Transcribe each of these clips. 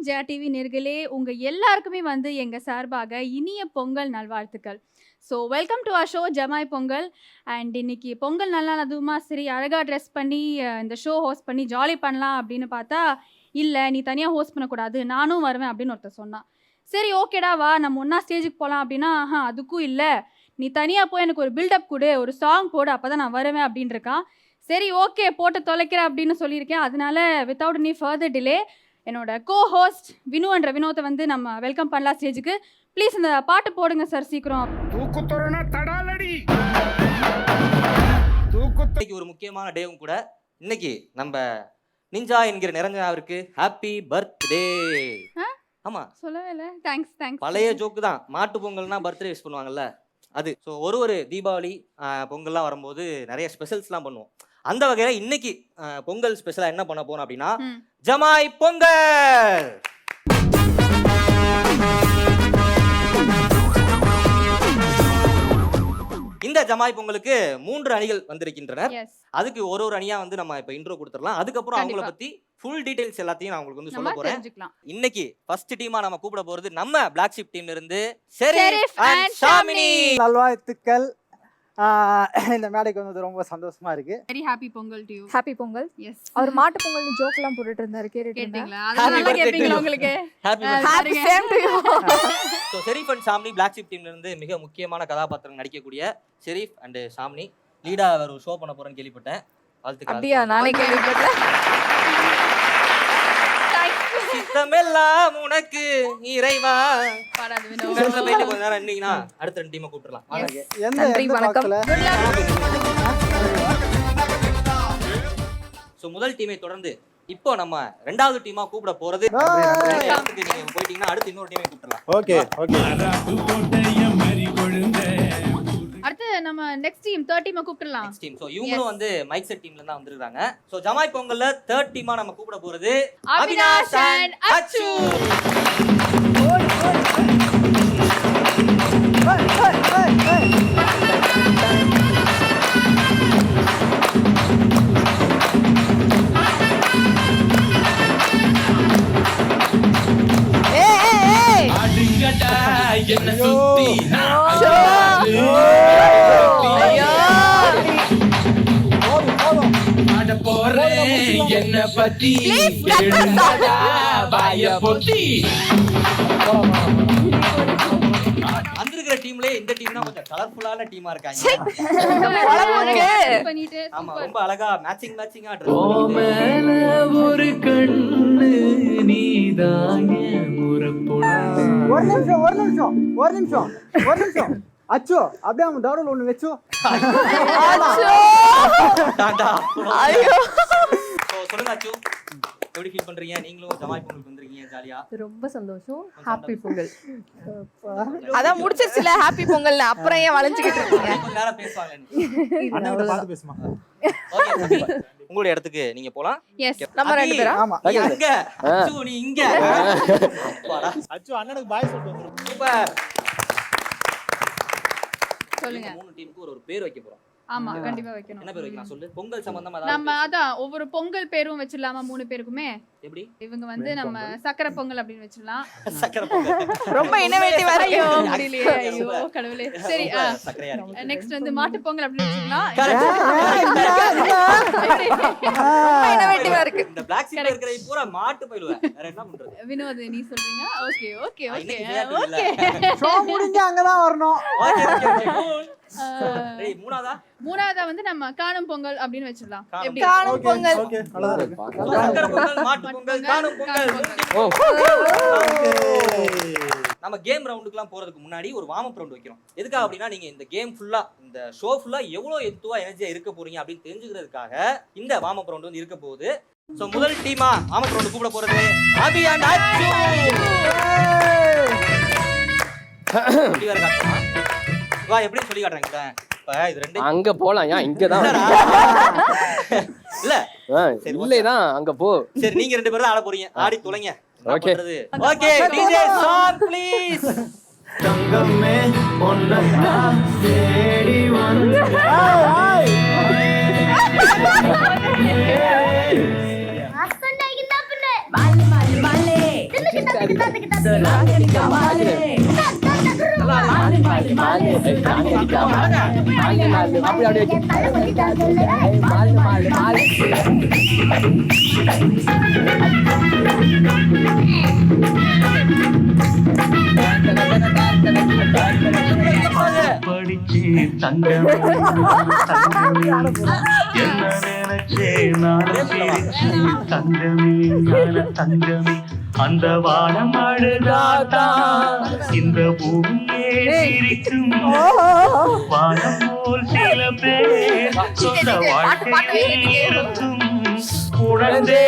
வணக்கம் ஜெயா டிவி நேர்களே, உங்க எல்லாருக்குமே வந்து எங்க சார்பாக இனிய பொங்கல் நல்வாழ்த்துக்கள். So welcome to our show Jamai Pongal. And இன்னைக்கு பொங்கல் நல்லா அதுவுமா சரி அழகாக ட்ரெஸ் பண்ணி இந்த ஷோ ஹோஸ்ட் பண்ணி ஜாலி பண்ணலாம் அப்படின்னு பார்த்தா, இல்லை நீ தனியாக ஹோஸ்ட் பண்ணக்கூடாது நானும் வருவேன் அப்படின்னு ஒருத்தர் சொன்னான். சரி ஓகேடா வா நம்ம ஒன்றா ஸ்டேஜுக்கு போகலாம் அப்படின்னா, அதுக்கும் இல்லை நீ தனியாக போய் எனக்கு ஒரு பில்டப் கொடு, ஒரு சாங் போடு, அப்போ தான் நான் வருவேன் அப்படின்னு இருக்கான். சரி ஓகே போட்டு தொலைக்கிறேன் அப்படின்னு சொல்லியிருக்கேன். அதனால வித்தவுட் எனி ஃபர்தர் டிலே என்னோட கோ ஹோஸ்ட் வினு என்ற வினோத்தை வந்து நம்ம வெல்கம் பண்ணலாம் ஸ்டேஜுக்கு. ப்ளீஸ் இந்த பாட்டு போடுங்க சார் சீக்கிரம். இன்னைக்கு ஒரு முக்கியமான டேவும் கூட. இன்னைக்கு நம்ம நிஞ்சா என்கிற நிரஞ்சனாவிற்கு ஹாப்பி பர்த்டே. ஆமா சொல்லவே இல்லை. Thanks thanks. பழைய ஜோக்கு தான். மாட்டு பொங்கல்னா பர்த்டே விஷ் பண்ணுவாங்கல்ல அது. ஸோ ஒரு தீபாவளி பொங்கல்லாம் வரும்போது நிறைய ஸ்பெஷல்ஸ்லாம் பண்ணுவோம். அந்த வகையில் இன்னைக்கு பொங்கல் ஸ்பெஷலாக என்ன பண்ண போறோம் அப்படின்னா ஜமாய் பொங்கல். இந்த ஜமாய் பொங்கலுக்கு 3 அணிகள் வந்திருக்கின்றனர். அதுக்கு ஒரு அணியா வந்து நம்ம இப்ப இன்ட்ரோ கொடுத்துடலாம். அதுக்கப்புறம் அவங்கள பத்தி ஃபுல் டீடைல்ஸ் எல்லாத்தையும் நான் உங்களுக்கு வந்து சொல்ல போறேன். இன்னைக்கு ஃபர்ஸ்ட் டீமா நம்ம கூப்பிட போறது நம்ம பிளாக் ஷிப் டீம்ல இருந்து ஷெரீஃப் அண்ட் ஷாமினி. நல்வாழ்த்துக்கள். இந்த மேடைக்கு வந்தது ரொம்ப சந்தோஷமா இருக்கு. Very happy Pongal to you. Happy Pongal. Yes. அவர் மாட்டு பொங்கல்னு ஜோக்லாம் போட்டுட்டு இருந்தாரு, கேட்டீங்களா? அதனால கேப்பீங்களா உங்களுக்கு? Happy same to you. So Sherif and Shamini Black Sheep டீம்ல இருந்து மிக முக்கியமான கதாபாத்திரம் நடிக்கக்கூடிய ஷெரீஃப் அண்ட் ஷாமினி லீடா ஒரு ஷோ பண்ண போறேன்னு கேள்விப்பட்டேன். வாழ்த்துக்கள். அப்படியே நானே கேள்விப்பட்டேன். சித்தமெல்லாம் உனக்கு இறைவா. பாடாது வினோ. உங்கள்ட்ட போயிட்டு கொஞ்ச நேரம் நின்னீங்கன்னா அடுத்த 2 டீமை கூப்பிடலாம். நன்றி வணக்கம். சோ முதல் டீமை தொடர்ந்து இப்போ நம்ம 2வது டீமா கூப்பிட போறது. நீங்க போயிட்டீங்கன்னா அடுத்து இன்னொரு டீமை கூப்பிடலாம். Okay okay. அடுத்து நம்ம நெக்ஸ்ட் டீம் 3rd டீமை கூப்பிடலாம். Next team. சோ இவங்களும் வந்து மைக் செட் டீம்ல தான் வந்திருக்காங்க. சோ ஜமாய் பொங்கல்ல 3rd டீமா நம்ம கூப்பிட போறது அவினாஷ் அண்ட் அச்சு. என்ன சுத்தி என்ன பத்தி வந்திருக்கிற டீம்ல இந்த டீம் தான் கொஞ்சம் கலர்ஃபுல்லான டீமா இருக்காங்க. ஆமா ரொம்ப அழகா மேட்சிங்கா ஒரு கண்ணு நீதான் ஒரு நிமிஷம் அச்சோ அப்படியே அவன் டவுன்ல ஒண்ணு வெச்சோ. சொல்லுங்க அச்சு, எப்படி ஃபீல் பண்றீங்க? நீங்களும் ஜமாய் பொங்கல் வந்திருக்கீங்க ஜாலியா? ரொம்ப சந்தோஷம். ஹாப்பி பொங்கல். அதான் முடிச்சிருச்சுல ஹாப்பி பொங்கல், அப்புறம் ஏன் வளைஞ்சிக்கிட்டு இருக்கீங்க? கொஞ்ச நேரம் பேசுவாங்க. அண்ணாட்ட பார்த்து பேசுமா. ஓகே உங்களுடைய இடத்துக்கு நீங்க போலாம். எஸ் நம்ம 2 பேரா? ஆமா. நீ அங்க அச்சு நீ இங்க. அச்சு அண்ணனுக்கு பாய் சொல்லிட்டு வந்துரு. சூப்பர். சொல்லுங்க. 3 டீமுக்கு ஒரு பேர் வைக்க போறோம். ஆமா கண்டிப்பா வைக்கணும். என்ன பேர் வைக்கலாம் சொல்லு? பொங்கல் சம்பந்தமா நம்ம அதான் ஒவ்வொரு பொங்கல் பேரும் வச்சிடலாமா 3 பேருக்குமே? எப்படி? இவங்க வந்து நம்ம சக்கரை பொங்கல் அப்படின்னு வச்சிடலாம். சக்கரை பொங்கல். ரொம்ப இன்னோவேட்டிவா இருக்கு. முடியலையே. ஐயோ கடவுளே. சரி சக்கரையா இருக்கு. நெக்ஸ்ட் வந்து மாட்டு பொங்கல் அப்படின்னு வச்சிடலாம். ரொம்ப இன்னோவேட்டிவா இருக்கு. இந்த பிளாக் ஷீப்ல இருக்கிற பூரா மாட்டு பயிலுவ. வேற என்ன பண்றது? வினோத் நீ சொல்றீங்க. Okay okay okay okay. Show முடிஞ்சு அங்க தான் வரணும். Okay cool. டேய் மூணாவதா வந்து நம்ம காணும் பொங்கல் அப்படின்னு வச்சிடலாம். எப்படி? காணும் பொங்கல். ஓகே நல்லா இருக்கு. சக்கரை பொங்கல், மாட்டு பொங்கல், காணும் பொங்கல். நம்ம கேம் ரவுண்டுக்குலாம் போறதுக்கு முன்னாடி ஒரு வார்ம் அப் ரவுண்ட் வைக்கிறோம். எதுக்காக அப்படின்னா நீங்க இந்த கேம் ஃபுல்லா இந்த ஷோ ஃபுல்லா எவ்வளவு எத்துவா எனர்ஜியா இருக்க போறீங்க அப்படின்னு தெரிஞ்சுக்கிறதுக்காக இந்த வார்ம் அப் ரவுண்ட் வந்து இருக்க போகுது. சோ முதல் டீமா வார்ம் அப் ரவுண்ட் கூப்பிட போறது அபி அண்ட் அச்சு. எப்படி வர காட்டுமா? வா எப்படி சொல்லி காட்டுறேங்க. இப்ப இது ரெண்டு அங்க போலாம். ஏன் இங்க தான் இல்ல இல்லைதான் அங்க போ. சரி நீங்க 2 பேரும் ஆட போறீங்க. ஆடி தொலைங்க. Okay okay DJ song please. தங்கமே ஒன்னதா தேடி வந்து அசன்னைக்கு தப்புனே பாலே பாலே பாலே படிச்சு தங்கமே என்ன நினைச்சே நான் சிரிச்சு தங்கமே தங்கமே அந்த வானம் அழுதாதான் இந்த பூமியே சிரிக்கும் வானம் போல் சில பேர் சொந்த வாழ்க்கையில் இருக்கும் குழந்தே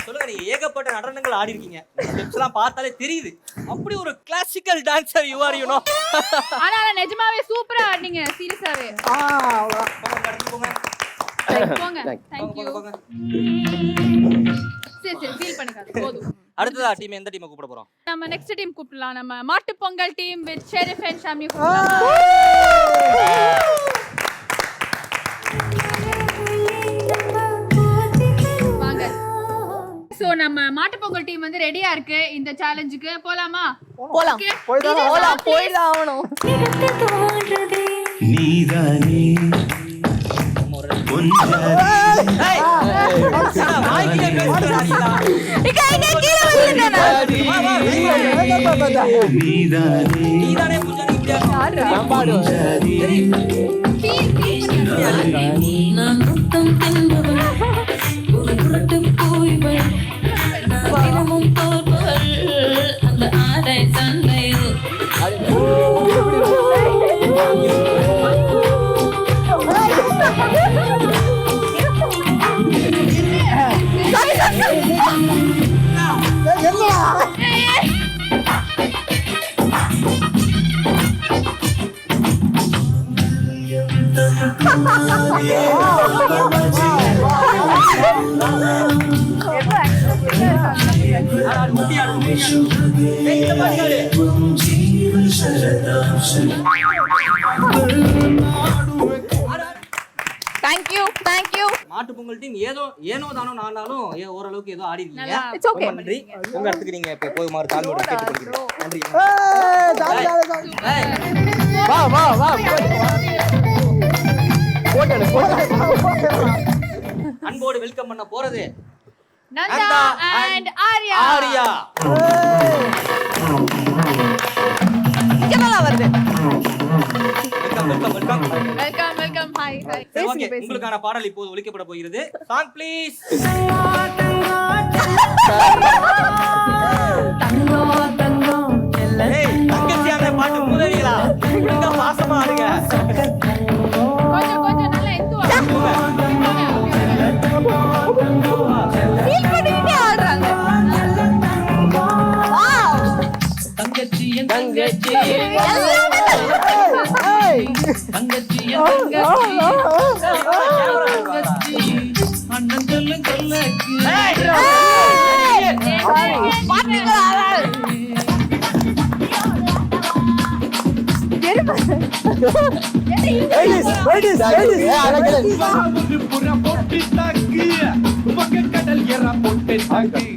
சொல்லுங்க, நீங்க ஏகப்பட்ட நடனங்கள் ஆடி இருக்கீங்க. ஸ்டெப்ஸ் எல்லாம் பார்த்தாலே தெரியுது. அப்படி ஒரு classical dancer you are, you know. ஆனா நிஜமாவே சூப்பரா ஆடுனீங்க, சீரியஸாவே. போங்க. Thank you. சரி ஃபீல் பண்ணிக்காத போதும். அடுத்ததா டீம் எந்த டீமை கூப்பிட போறோம்? நம்ம நெக்ஸ்ட் டீம் கூப்பிடலாம். நம்ம மாட்டு Pongal team with Sharif and Shami. வாங்க. சோ நம்ம மாட்டு பொங்கல் டீம் வந்து ரெடியா இருக்கு இந்த சேலஞ்சுக்கு. போலாமா? போலாம். போய்தான் ஆகணும். நீதானே Thank you. மாட்டு பொங்கல் டீம் ஏனோ தானோ நானாலும் ஓரளவுக்கு ஏதோ ஆடி இருக்கீங்க. It's okay. நன்றி. உங்க இடத்துக்கு நீங்க இப்ப போகுமாறு தாழ்மையோட கேட்டுக்கொள்கிறேன். நன்றி. வா அன்போடு வெல்கம் பண்ண போறது நந்தா and ஆர்யா. இங்கதான் வருது. வெல்கம். ஹாய். சரி, ஓகே. உங்களுக்கான பாடல் இப்போது ஒலிக்கப்பட போகிறது. Song please. ஏய், தங்கச்சியான பாட்டு மூதேவிகளா, இந்த பாசமா ஆடுங்க. கொஞ்சம் நல்லா எந்துவா. ஃபீல் பண்ணிட்டே ஆடுறாங்க. தங்கச்சி அண்ணன் சொல்ல கடல் எற போட்டு தாக்கி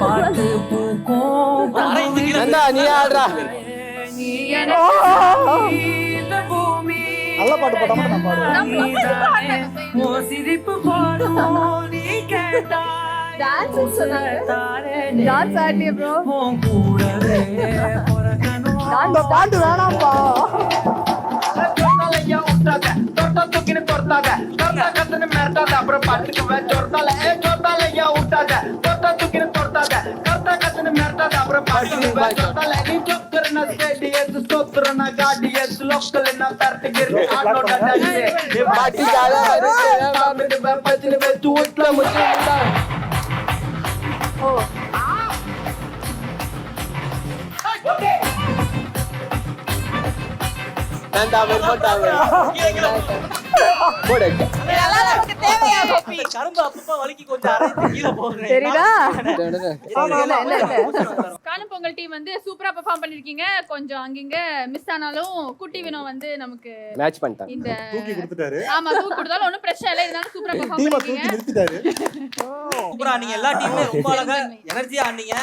பாட்டு பூக்கும் நீ ஆடுறா. நல்ல பாட்டு போட்டாம நான் பாடுவேன். சிரிப்பு பாடும் நீ டான்ஸ் சொன்னாங்க. டான்ஸ் ஆடியே ப்ரோ. கூடவே அந்த பாட்டு வேணாம்ப்பா. தொட்டாலையா உட்டாத தொட்டா தூக்கின்னு தொட்டாத தொட்டா கத்துன்னு மிரட்டாத அப்புறம் பாட்டுக்கு வச்சோர்த்தால தொட்டாலையா உட்டாத தொட்டா தூக்கின்னு தொட்டாத தொட்டா கத்துன்னு மிரட்டாத அப்புறம் பாட்டுக்கு வச்சோர்த்தால நீ சொத்துறன ஸ்டேடி எது சொத்துறன காடி எது மக்கள் என்ன தரட்டுகிறது ஆனோட டான்ஸ் மாட்டிக்காத பாம்பு பத்தில வெச்சு ஊட்ல முச்சா நான் அவர் போட்டாவே போடு இதெல்லாம் நமக்கு தேவையா கோபி? அந்த கரும்பு அப்பப்ப வலிக்கு கொஞ்சம் அரைச்சு கீழே போடுறேன். தெரியுதா? காணும் பொங்கல் டீம் வந்து சூப்பரா பெர்ஃபார்ம் பண்ணிருக்கீங்க. கொஞ்சம் அங்கிங்க மிஸ் ஆனாலும் குட்டி வினோ வந்து நமக்கு மேட்ச் பண்ணிட்டாங்க. இந்த தூக்கி கொடுத்துட்டாரு. ஆமா தூக்கி கொடுத்தாலும் ஒன்றும் பிரச்சனை இல்லை. இருந்தாலும் சூப்பரா பெர்ஃபார்ம் டீமை பண்ணிருக்கீங்க. தூக்கி நிறுத்திட்டாரு. சூப்பரா நீங்க எல்லா டீமுமே ரொம்ப அழகா எனர்ஜியா ஆனீங்க.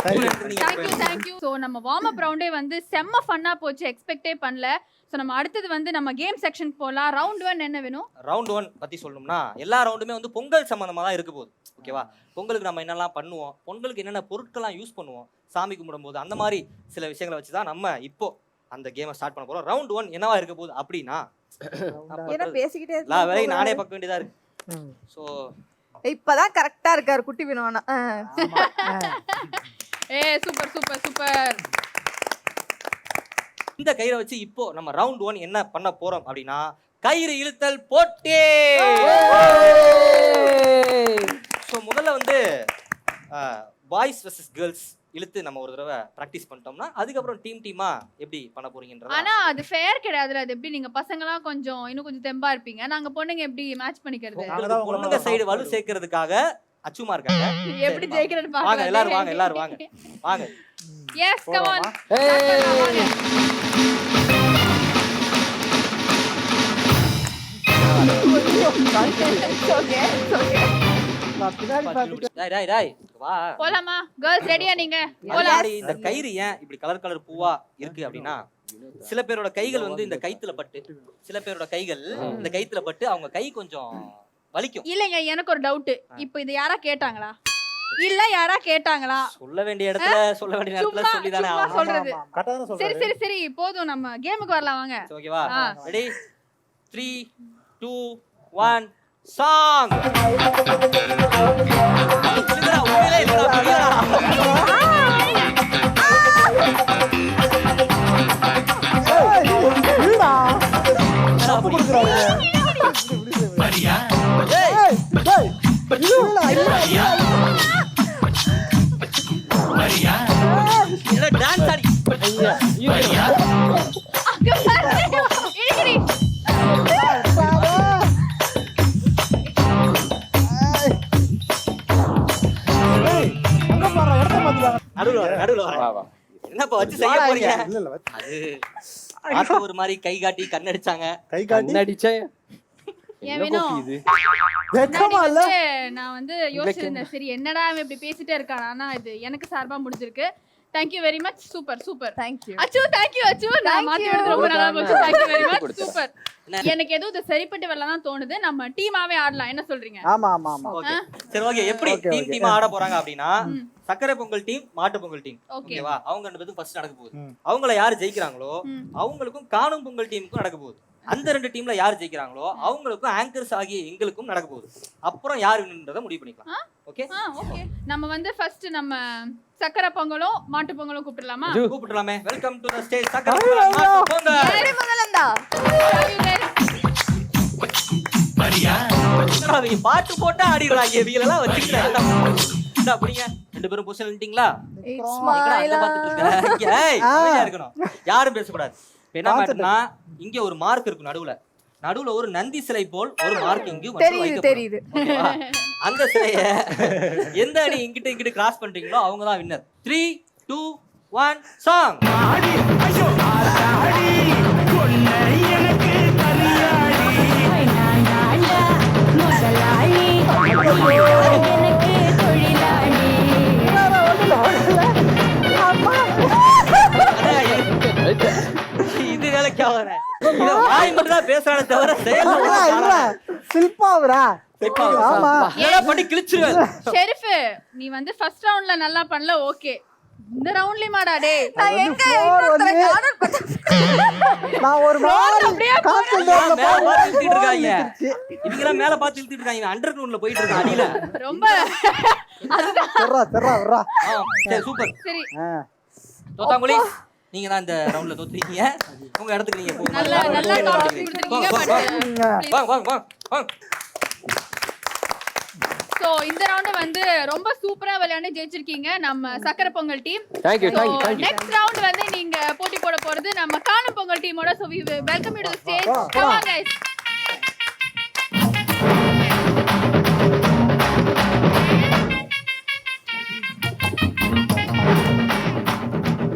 தேங்க்யூ. ஸோ நம்ம வார்ம் அப் ரவுண்டே வந்து செம்ம ஃபன்னா போச்சு. எக்ஸ்பெக்டே பண்ணல. ஸோ நம்ம அடுத்தது வந்து நம்ம கேம் செக்ஷன் போகலாம். ரவுண்ட் 1 என்ன வேணும்? ரவுண்ட் 1 பத்தி சொல்லணும்னா எல்லா ரவுண்டுமே வந்து பொங்கல் சம்பந்தமா தான் இருக்க போகுது. ஓகேவா? பொங்கலுக்கு நம்ம என்னெல்லாம் பண்ணுவோம், பொங்கலுக்கு என்னென்ன பொருட்கள்லாம் யூஸ் பண்ணுவோம் சாமி கும்பிடும்போது, அந்த மாதிரி சில விஷயங்களை வச்சு தான் நம்ம இப்போ அந்த கேமை ஸ்டார்ட் பண்ண போறோம். ரவுண்ட் 1 என்னவா இருக்க போகுது அப்படின்னா, என்ன பேசிக்கிட்டே எல்லா வேலையும் நானே பார்க்க வேண்டியதா இருக்கு. ஸோ இப்பதான் கரெக்டா இருக்காரு குட்டி வினோனா. Super super super. இந்த கயிறை வச்சு இப்போ நம்ம ரவுண்ட் 1 என்ன பண்ண போறோம் அப்படின்னா, கயிறு இழுத்தல் போட்டி. ஸோ முதல்ல வந்து பாய்ஸ் வெர்சஸ் கேர்ள்ஸ் இழுத்து நம்ம ஒரு தடவை ப்ராக்டிஸ் பண்ணிட்டோம்னா அதுக்கப்புறம் டீமா எப்படி பண்ண போறீங்கன்றது. ஆனா அது ஃபேர் கிடையாதுல. அது எப்படி நீங்க பசங்கலாம் கொஞ்சம் இன்னும் கொஞ்சம் தெம்பா இருப்பீங்க, நாங்க பொண்ணுங்க எப்படி மேட்ச் பண்ணிக்கிறது? பொண்ணுங்க சைடு வலு சேர்க்கறதுக்காக அச்சுமா இருக்காங்க. எப்படி ஜெயிக்கிறதுன்னு வாங்க பாக்கலாம். எல்லாரும் வாங்க எல்லாரும் வாங்க வாங்க. Yes come on. நான் பின்னாடி பார்த்துட்டு டேய் டேய் டேய் வா. போலாமா? கேர்ள்ஸ் ரெடியா நீங்க? போலாம். இந்த கயிறு ஏன் இப்படி கலர் கலர் பூவா இருக்கு அப்படின்னா, சில பேரோட கைகள் வந்து இந்த கைத்துல பட்டு, சில பேரோட கைகள் இந்த கைத்துல பட்டு அவங்க கை கொஞ்சம் வலிக்கும். இல்லங்க, எனக்கு ஒரு டவுட். இப்போ இது யாரா கேட்டாங்களா இல்ல யாரா கேட்டாங்களா? சொல்ல வேண்டிய இடத்துல சொல்ல வேண்டிய நேரத்துல சும்மா சொல்லி தானே சும்மா ஆகணும். சொல்றது. கரெக்டா தான் சரி சொல்றாரு. சரி சரி போதும், நம்ம கேமுக்கு வரலாம் வாங்க. ஓகேவா? ஆ. Ready 3 2 1 song. உண்மையிலே இல்லடா புரியடா. இல்லடா. தப்பு கொடுக்குறாரு. ஏய் ஏய், டேய். இல்லடா, இல்லடா. என்ன டான்ஸ் ஆடி. அங்க பாரு. இடிக்கடி. ஏய், அங்க பாரு, இடத்த மாத்திட்டாங்க. நடுவுல வர. வா வா. என்னப்பா வச்சு செய்ய போறீங்க? இல்ல, இல்ல, வச்சு. அது பார்த்து ஒரு மாதிரி கை காட்டி கண்ணடிச்சாங்க. கை காட்டி கண்ணடிச்சே ஏன் என்ன வேணும்? கோபி இது? வெக்கமா இல்ல? நான் வந்து யோசிச்சிருந்தேன், சரி என்னடா அவன் இப்படி பேசிட்டே இருக்கான். ஆனா இது எனக்கு சார்பா முடிஞ்சிருக்கு. Thank you very much. Super super. Thank you. அச்சு thank you அச்சு. நான் மாத்தி விடுறது ரொம்ப நல்லா போச்சு. Thank you very much. Super. எனக்கு ஏதோ இது சரிப்பட்டு வரலதான் தோணுது. நம்ம டீமாவே ஆடலாம். என்ன சொல்றீங்க? ஆமா ஆமா ஆமா. ஓகே சரி ஓகே. எப்படி டீம் ஆட போறாங்க அப்படின்னா, சக்கரை பொங்கல் டீம் மாட்டு பொங்கல் டீம். ஓகேவா? அவங்க ரெண்டு பேரும் ஃபர்ஸ்ட் நடக்க போகுது. அவங்கள யார் ஜெயிக்கிறாங்களோ அவங்களுக்கும் காணும் பொங்கல் டீமுக்கும் நடக்க போகுது. அந்த ரெண்டு டீம்ல யார் ஜெயிக்கிறாங்களோ அவங்களுக்கும் ஆங்கர்ஸ் ஆகிய எங்களுக்கும் நடக்க போகுது. அப்புறம் யார் வின்னுன்றதை முடிவு பண்ணிக்கலாம். Okay okay. நம்ம வந்து ஃபர்ஸ்ட் நம்ம சக்கரை பொங்கலும் மாட்டு பொங்கலும் கூப்பிடலாமா? கூப்பிடலாமே. வெல்கம் டு தி ஸ்டேஜ் சக்கரை பொங்கல் மாட்டு பொங்கல். சரி முதலந்தா. அவங்க பாட்டு போட்டா ஆடிடுறாங்க. இவங்களெல்லாம் வச்சுக்கிட்டு அப்படிங்க ரெண்டு பேரும் பொசிஷன் நின்னுட்டீங்களா? இருக்கணும், யாரும் பேசக்கூடாது. என்ன மாட்டா இங்க ஒரு மார்க் இருக்கும். நடுவுல ஒரு நந்தி சிலை போல் ஒரு மார்க் இங்கு தெரியுது. அந்த சிலைய எந்த அணி இங்கிட்ட கிராஸ் பண்றீங்களோ அவங்க தான் வின்னர். 3 2 1 சாங். இது வேலைக்கு ஆகாத. இத வாய் மட்டும் தான் பேசுறானே தவிர செயல்ல சில்பாவுடா. ஆமா. என்ன பண்ணி கிழிச்சிருவேன். ஷெரீஃப் நீ வந்து ஃபர்ஸ்ட் ரவுண்ட்ல நல்லா பண்ணல. ஓகே இந்த ரவுண்ட்லயே மாடா டேய். நான் எங்க இன்னொருத்தர கார்னர் நான் ஒரு மாதிரி கான்சென்ட்ரேட்ல மேல பாத்து இழுத்திட்டு இருக்காங்க. இவங்க மேல பாத்து இழுத்திட்டு இருக்காங்க. அண்டர் கிரவுண்ட்ல போயிட்டு இருக்காங்க அடியில. ரொம்ப தெர்றா. சரி சூப்பர். சரி ஆ. தோத்தாங்குழி நீங்க தான் இந்த ரவுண்ட்ல தோத்துறீங்க. உங்க இடத்துக்கு நீங்க போங்க. நல்லா கான்ட்ரிபியூட் கொடுத்துருக்கீங்க பட் வாங்க வாங்க வாங்க வாங்க. சோ இந்த ரவுண்ட் வந்து ரொம்ப சூப்பரா விளையாண்டு ஜெயிச்சிருக்கீங்க நம்ம Sakkarai Pongal team. Thank you, thank you, thank you. Next round வந்து நீங்க போட்டி போட போறது நம்ம காணும் பொங்கல் டீமோட. So we welcome you to the stage. Come on guys.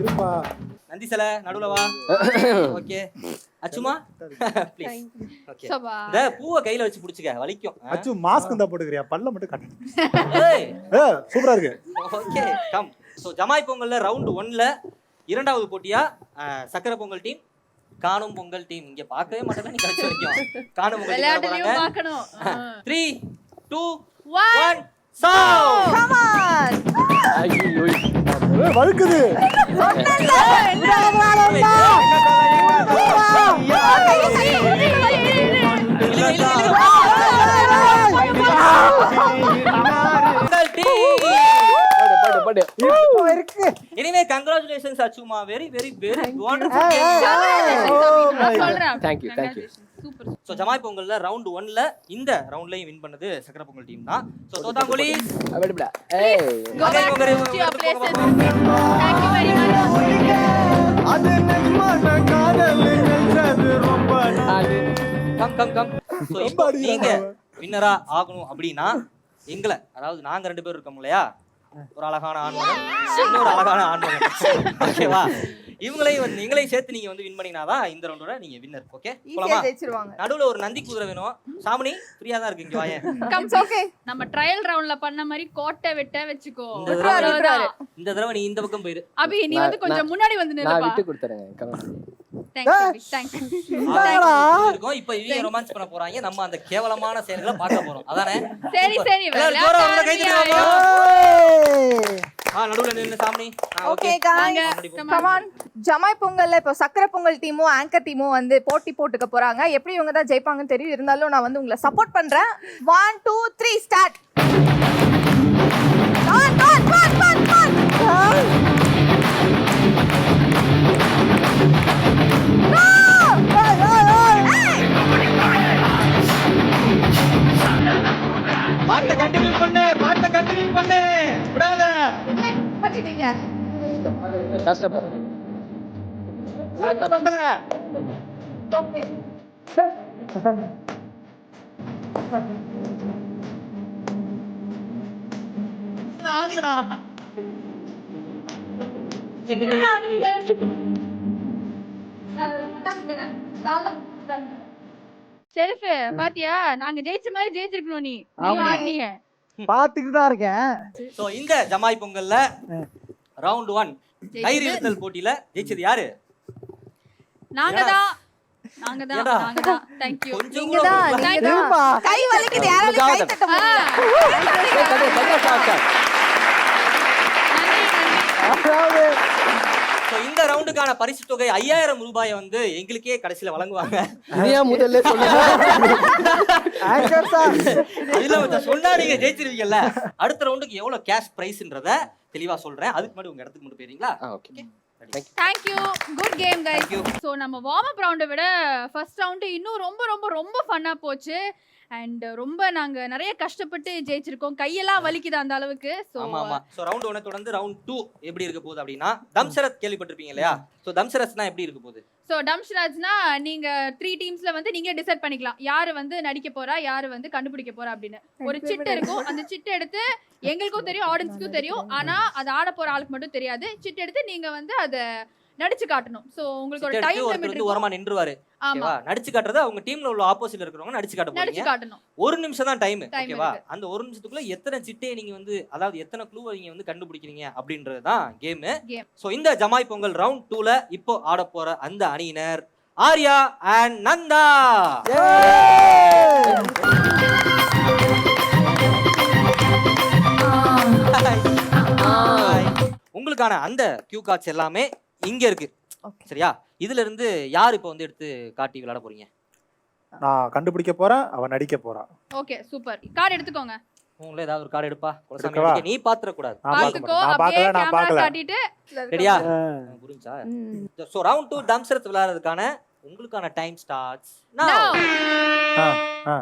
இருப்பா. நந்தி சிலை நடுவுல வா. ஓகே அச்சுமா ப்ளீஸ். ஓகே சபா. இந்த பூவை கையில வச்சு புடிச்சுக்க வலிக்கும். அச்சு மாஸ்க் இருந்தா போட்டுக்கிறியா? பல்ல மட்டும் கட்டு. ஏய் சூப்பரா இருக்கு. Okay come. சோ ஜமாய் பொங்கல்ல ரவுண்ட் 1ல இரண்டாவது போட்டியா சக்கரை பொங்கல் டீம் காணும் பொங்கல் டீம். இங்க பார்க்கவே மாட்டேன் நீ கடைசி வரைக்கும். காணும் பொங்கல் டீம் விளையாட்டுலயும் பார்க்கணும். 3 2 1 1 சவுண்ட். Come on. ஐயோ. வழுக்குது. படு. இருக்கு. எனிவே கங்க்ராச்சுலேஷன்ஸ் அச்சுமா. Very very very wonderful. சொல்றேன். Thank you, thank you. Super. So Jamai பொங்கல்ல ரவுண்ட் 1ல இந்த ரவுண்ட்லயும் வின் பண்ணது சக்கரை பொங்கல் டீம் தான். சோ தோதாங்கோலி அப்படிடா. ஏய். Go back to your places. Thank you very much. அது நிஜமான காதல் நினைச்சது ரொம்ப கம் கம் கம். சோ இப்போ நீங்க வின்னரா ஆகணும் அப்படினா எங்களை, அதாவது நாங்க ரெண்டு பேரும் இருக்கோம் இல்லையா, ஒரு அழகான ஆண்மகன் இன்னொரு அழகான ஆண்மகன், ஓகேவா, நீங்களையும் சேர்த்து நீங்க வந்து வின் பண்ணினாதான் இந்த ரவுண்டோட நீங்க வின்னர். ஓகே போலாமா? ஜெயிச்சிருவாங்க. நடுவுல ஒரு நந்தி குதிரை வேணும். சாமணி ஃப்ரீயா தான் இருக்கு, இங்க வாயே. Comes okay. நம்ம ட்ரையல் ரவுண்ட்ல பண்ண மாதிரி கோட்டை வெட்ட வெச்சுக்கோ. இந்த தடவை நீ இந்த பக்கம் போயிரு. அபி நீ வந்து கொஞ்சம் முன்னாடி வந்து நான் நில்லுப்பா. விட்டு கொடுத்துறேன். கமெண்ட். தேங்க்ஸ். இருக்கும். இப்போ இவங்க ரொமான்ஸ் பண்ண போறாங்க. நம்ம அந்த கேவலமான செயல்களை பார்க்க போறோம். அதானே? சரி எல்லாரும் ஜோரா ஒரு கை தட்டுங்க. நடுவுல நின்னு சாமணி. Okay guys come on. Jamai பொங்கல்ல இப்போ சக்கரை பொங்கல் டீமும் ஆங்கர் டீமும் வந்து போட்டி போட்டுக்க போறாங்க. எப்படி இவங்க தான் ஜெயிப்பாங்கன்னு தெரியும். இருந்தாலும் நான் வந்து உங்களை சப்போர்ட் பண்றேன். 1 2 3 ஸ்டார்ட். பாட்டை கண்டினியூ பண்ணு விடாத. பண்ணிட்டீங்க. கஷ்டப்படு. செல்ஃப் பாத்தியா, நாங்க ஜெயிச்ச மாதிரி ஜெயிச்சிருக்கணும். நீ ஆடுனீங்க. பாத்துக்கிட்டு தான் இருக்கேன். சோ இந்த ஜமாய் பொங்கல்ல ரவுண்ட் 1 கயிறு இழுத்தல் போட்டியில ஜெயிச்சது யாரு? நாங்க தான். Thank you. கொஞ்சம் நீங்க தான். கை வலிக்குது. யாரால கை தட்ட முடியல. இந்த ரவுண்டுக்கான பரிசு தொகை 5000 ரூபாயை வந்து எங்களுக்கே கடைசியில வழங்குவாங்க. இனியா முதல்ல சொல்லுங்க. Anchor sir. இதுல வந்து சொன்னா நீங்க ஜெயிச்சிருவீங்கல்ல. அடுத்த ரவுண்டுக்கு எவ்வளவு கேஷ் பிரைஸ்ன்றத தெளிவா சொல்றேன். அதுக்கு முன்னாடி உங்க இடத்துக்கு மட்டும் போறீங்களா? Okay. Thank you. Good game guys. So நம்ம வார்ம் அப் ரவுண்டை விட ஃபர்ஸ்ட் ரவுண்ட் இன்னும் ரொம்ப ரொம்ப ரொம்ப ஃபன்னா போச்சு. அண்ட் ரொம்ப நாங்க நிறைய கஷ்டப்பட்டு ஜெயிச்சிருக்கோம். கையெல்லாம் வலிக்குது அந்த அளவுக்கு. ஆமா. சோ ரவுண்ட் 1 தொடர்ந்து ரவுண்ட் 2 எப்படி இருக்க போகுது அப்படினா தம்சரத் கேள்விப்பட்டிருப்பீங்க இல்லையா? சோ தம்சரத்னா எப்படி இருக்க போகுது? சோ டம்ஷராஜ்னா நீங்க 3 டீம்ஸ்ல வந்து நீங்க டிசைட் பண்ணிக்கலாம். யாரு வந்து நடிக்க போறா, யாரு வந்து கண்டுபிடிக்க போறா அப்படின்னு. ஒரு சிட் இருக்கும். அந்த சிட் எடுத்து எங்களுக்கும் தெரியும், ஆடியன்ஸ்க்கும் தெரியும். ஆனா அது ஆட போற ஆளுக்கு மட்டும் தெரியாது. சிட் எடுத்து நீங்க வந்து அத நடிச்சு காட்டணும். சோ உங்களுக்கு ஒரு டைம் லிமிட் இருக்கு. ஓரமா நின்றுவாரு. ஓகேவா? நடிச்சு காட்றது அவங்க டீம்ல உள்ள ஆப்போசிட்ல இருக்கிறவங்க நடிச்சு காட்ட போறீங்க. ஒரு நிமிஷம் தான் டைம். ஓகேவா? அந்த ஒரு நிமிஷத்துக்குள்ள எத்தனை சிட்டே நீங்க வந்து, அதாவது எத்தனை க்ளூவை நீங்க வந்து கண்டுபிடிக்கிறீங்க அப்படின்றது தான் கேம். சோ இந்த ஜமாய் பொங்கல் ரவுண்ட் 2ல இப்போ ஆட போற அந்த அணியினர் ஆர்யா அண்ட் நந்தா. உங்களுக்கான அந்த கியூ கார்ட்ஸ் எல்லாமே இங்க இருக்கு. சரியா? இதுல இருந்து யார் இப்போ வந்து எடுத்து காட்டி விளையாட போறீங்க? நான் கண்டுபிடிக்க போறேன், அவன் நடிக்க போறான். Okay super. கார்டு எடுத்துக்கோங்க. உங்களே ஏதாவது ஒரு கார்டு எடுப்பா குலசாமி எடுக்கவா? அடிக்க நீ பாத்துற கூடாது நான் பார்க்க பாத்துக்கோ மாட்டேன். நான் அப்படியே பார்க்கல, நான் கேமரா பார்க்கல. காட்டிட்டு ரெடியா ஆ. புரிஞ்சா சோ ரவுண்ட் 2 தம்சரத் விளையாடுறதுக்கான உங்களுக்கான டைம் ஸ்டார்ட்ஸ் now ஆ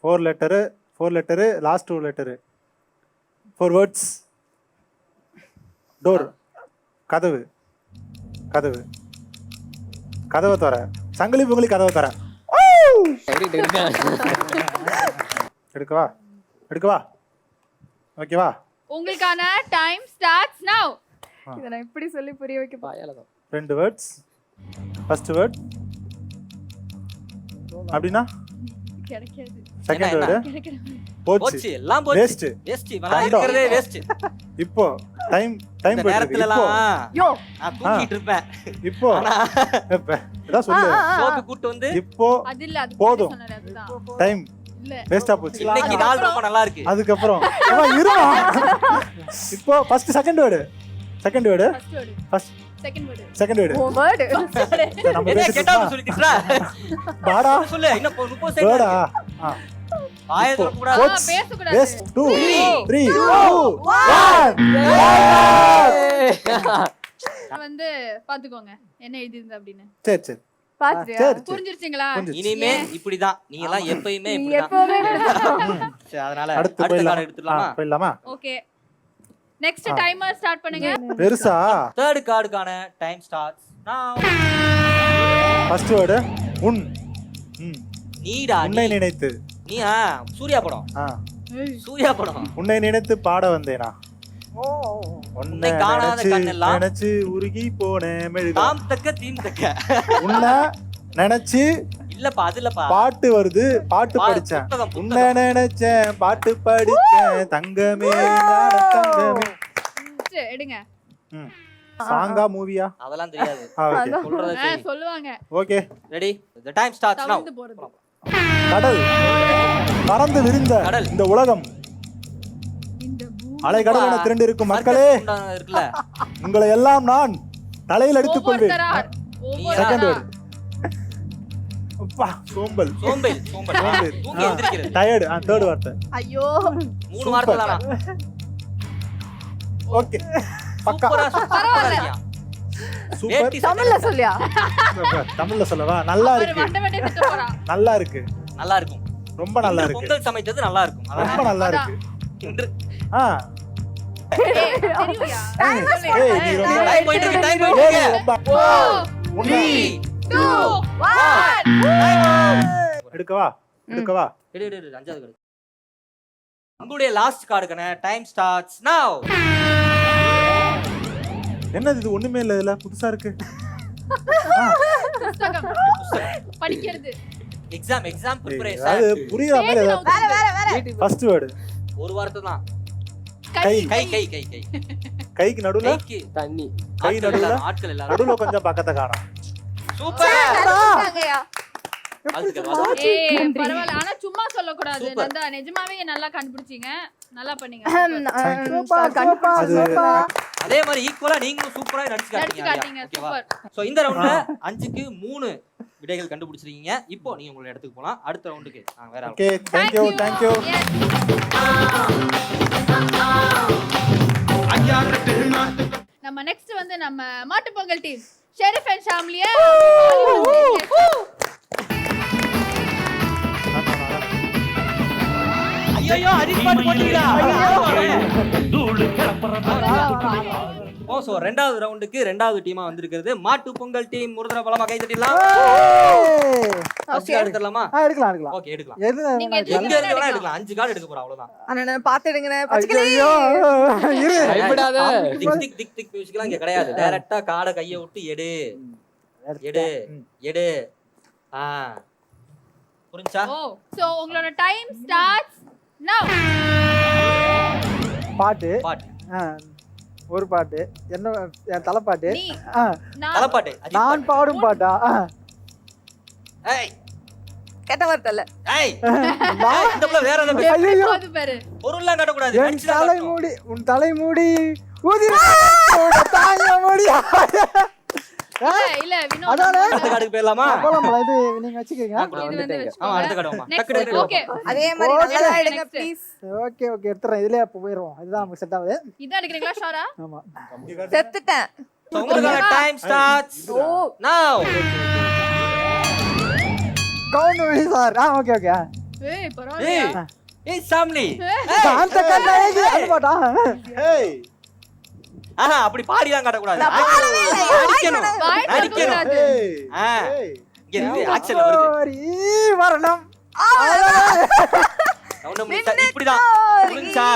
4 letter last 2 letter 4 words door கதவு தர சங்கிலி பொங்கலி கதவை தர எடுக்கவா ஓகேவா உங்களுக்கான டைம் ஸ்டார்ட்ஸ் now இதை நான் எப்படி சொல்லி புரிய வைக்க வாயாலதான் 2 வேர்ட்ஸ் ஃபர்ஸ்ட் வேர்ட் அப்படின்னா கிடைக்காது செகண்ட் என்ன? வேர்டு கிடைக்காது போச்சு போச்சு எல்லாம் போச்சு வேஸ்ட் வேஸ்ட் நான் இருக்கிறதே வேஸ்ட் இப்போ டைம் இந்த நேரத்துல எல்லாம் யோ நான் தூக்கிட்டு இருப்பேன் இப்போ இதான் சொல்லு ஷோக்கு கூட்டி வந்து இப்போ அது இல்ல அது போதும். சொன்னது அதுதான் டைம் இல்ல வேஸ்டா போச்சு இன்னைக்கு நாள் ரொம்ப நல்லா இருக்கு அதுக்கப்புறம் இருமா இப்போ first second word first word first second word second word உன் வேர்டு நம்ம என்ன கேட்டா பேசிட்டு சொல்லிட்டா பாடா சொல்லு இன்னும் 30 வேர்டா செகண்ட் ஆயத கூட கோட்ஸ் பேச கூடாது வேஸ்ட் 2 3 2 1 வந்து பாத்துக்கோங்க என்ன எழுதி இருந்தா அப்படின்னு சரி பாத்துறியா சரி புரிஞ்சிருச்சுங்களா புரிஞ்சிருச்சு. இனிமே இப்படிதான் நீங்க எல்லாம் எப்பயுமே நீ இப்படிதான் எப்பவுமே இப்படிதான். சரி, அதனால அடுத்து அடுத்த போயிடலாம் கார்டு எடுத்துடலாமா போயிடலாமா ஓகே நெக்ஸ்ட் டைமர் ஸ்டார்ட் பண்ணுங்க பெருசா தேர்ட் கார்டுக்கான time starts now first word உன் நீடா உன்னை நினைத்து நீ சூர்யா படம் ஆ சூர்யா படம் உன்னை நினைத்து பாட வந்தேனா உன்னை உன்னை காணாத நினைச்சு கண்ணெல்லாம் நினைச்சு உருகி போனேன் மெழுகா தாம் தக்க தீம் தக்க உன்னை நினைச்சு இல்லப்பா அதுலப்பா பாட்டு வருது பாட்டு படிச்சேன் புத்தகம், உன்னை நினைச்சேன் பாட்டு படிச்சேன் தங்கமே ஞான தங்கமே சரி, எடுங்க சாங்கா மூவியா அதெல்லாம் தெரியாது ஓகே சொல்றத சரி சொல்லுவாங்க okay ready the time starts now தவிர்த்து போறது கடல் பறந்து விரிந்த கடல். இந்த உலகம் இந்த பூமி அலைகடல் என திரண்டு இருக்கும் மக்களே இருக்குல்ல உங்களை எல்லாம் நான் தலையில் எடுத்துக் கொள்வேன் ஒவ்வொருத்தரா செகண்ட் ஒவ்வொருத்தரா வேர்டு அப்பா சோம்பல் சோம்பேல் சோம்பல் தூங்கி எந்திரிக்கிறது டயர்டு தேர்ட் வார்த்தை ஐயோ 3 வார்த்தை தானா ஓகே பக்கா பரவாயில்ல சூப்பர் தமிழ்ல சொல்லியா தமிழ்ல சொல்லவா நல்லா ஒரு இருக்கு வண்ட வண்ட திட்ட போறா நல்லா இருக்கு நல்லா இருக்கும் ரொம்ப நல்லா இந்த இருக்கு பொங்கல் சமைச்சது நல்லா இருக்கும் ரொம்ப நல்லா இருக்கு இன்று ஆ தெரியுயா ஏய் நீ ரொம்ப டைம் போயிட்டு இருக்கு டைம் ஏய், போயிட்டு நீ ரொம்ப உன்னை 3 2 எடுக்கவா எடு எடு எடு அஞ்சாவது கார்டு உங்களுடைய லாஸ்ட் கார்டுக்கான டைம் ஸ்டார்ட்ஸ் now என்னது இது ஒண்ணுமே இல்ல இதுல புதுசா இருக்கு புத்தகம் படிக்கிறது எக்ஸாம் ஏய், ப்ரிப்பரேஷன் அது புரியுற மாதிரி ஏதாவது வேற ஃபர்ஸ்ட் வேர்டு ஒரு வார்த்தை தான் கை கை கை கை கை கைக்கு நடுவுல கைக்கு தண்ணி கை நடுவுல ஆட்கள் எல்லாரும் நடுவுல கொஞ்சம் பக்கத்தை காணோம் சூப்பர் சொல்றாங்கயா ஏய் பரவாயில்ல ஆனா சும்மா சொல்லக்கூடாது Super. நந்தா நிஜமாவே நல்லா கண்டுபிடிச்சீங்க நல்லா பண்ணீங்க அது அதே மாதிரி ஈக்குவலா நீங்களும் சூப்பரா நடிச்சு நடிச்சு காட்டீங்க காட்டீங்க ஓகேவா சூப்பர் சோ இந்த ரவுண்ட்ல 5க்கு 3 விடைகள் கண்டுபிடிச்சிருக்கீங்க இப்போ நீங்க உங்களோட இடத்துக்கு போலாம் அடுத்த ரவுண்டுக்கு வேற ஆள் ஓகே தேங்க் யூ நம்ம நெக்ஸ்ட் வந்து நம்ம மாட்டு பொங்கல் டீம் ஷெரீஃப் அண்ட் ஷாம்லியே ஐயோ அடிப்பாட்டு போட்டீங்களா ஓ சோ ரெண்டாவது ரவுண்டுக்கு ரெண்டாவது டீமா வந்திருக்கிறது மாட்டு பொங்கல் டீம் முருதர பலமா கை தட்டிடலாம் ஃபர்ஸ்ட் கார்டு எடுத்துடலாமா எடுக்கலாம் ஓகே எடுக்கலாம் எது நீங்க எங்க இருந்து வேணா எடுக்கலாம் 5 கார்டு எடுக்க போறோம் அவ்வளவுதான் அண்ணன் பாத்துடுங்க பச்சைக்கிளி ஐயோ இரு பயப்படாத திக் திக் திக் திக் மியூசிக்லாம் இங்க கிடையாது டைரக்டா காடை கைய விட்டு எடு எடு எடு புரிஞ்சா ஓ சோ உங்களோட டைம் ஸ்டார்ட்ஸ் நவ பாட்டு பாட்டு ஒரு பாட்டு என்ன என் தலைப்பாட்டு நீ நான் தலப்பாட்டு நான் பாடும் பாட்டா ஏய் கெட்ட வார்த்தை ஏய் இந்த புள்ள வேற ஏதாவது பேசு. ஐயோ போது பாரு பொருள்லாம் காட்ட கூடாது என் நடிச்சு தான் காட்டணும். தலைமுடி உன் தலைமுடி ஊதிர தாங்க முடியா இல்ல வினோத் அதானே? அடுத்த கார்டுக்கு போயிடலாமா? போலாமா? இது நீங்க வச்சுக்கீங்க. இது வந்து ஆமா, அடுத்த கார்டு வாமா. Next, டக்கு okay. அதே மாதிரி Okay. நல்லா எடுங்க Next. ப்ளீஸ். ஓகே ஓகே எடுத்துறேன். இதுலயே அப்ப போயிடுவோம். இதுதான் நமக்கு செட் ஆகுது. இதான் எடுக்கிறீங்களா ஷாரா? ஆமா. செத்துட்டேன். So, உங்களுக்கான டைம் ஸ்டார்ட்ஸ் now. கவுண்ட் பண்ணி சார். Okay okay. ஏய் பரவாயில்லையா? ஏய் சாம்னி. அந்த கண்ணை அது பாட்டா. ஆஹா, அப்படி பாடிலாம் காட்ட கூடாது. அடிக்கணும். வாய் அடிக்கணும். தரக்கூடாது. இங்க இருந்து ஆக்சன்ல வருது. வரணும். ரவுண்ட் முடிச்சா இப்படிதான். புரிஞ்சா?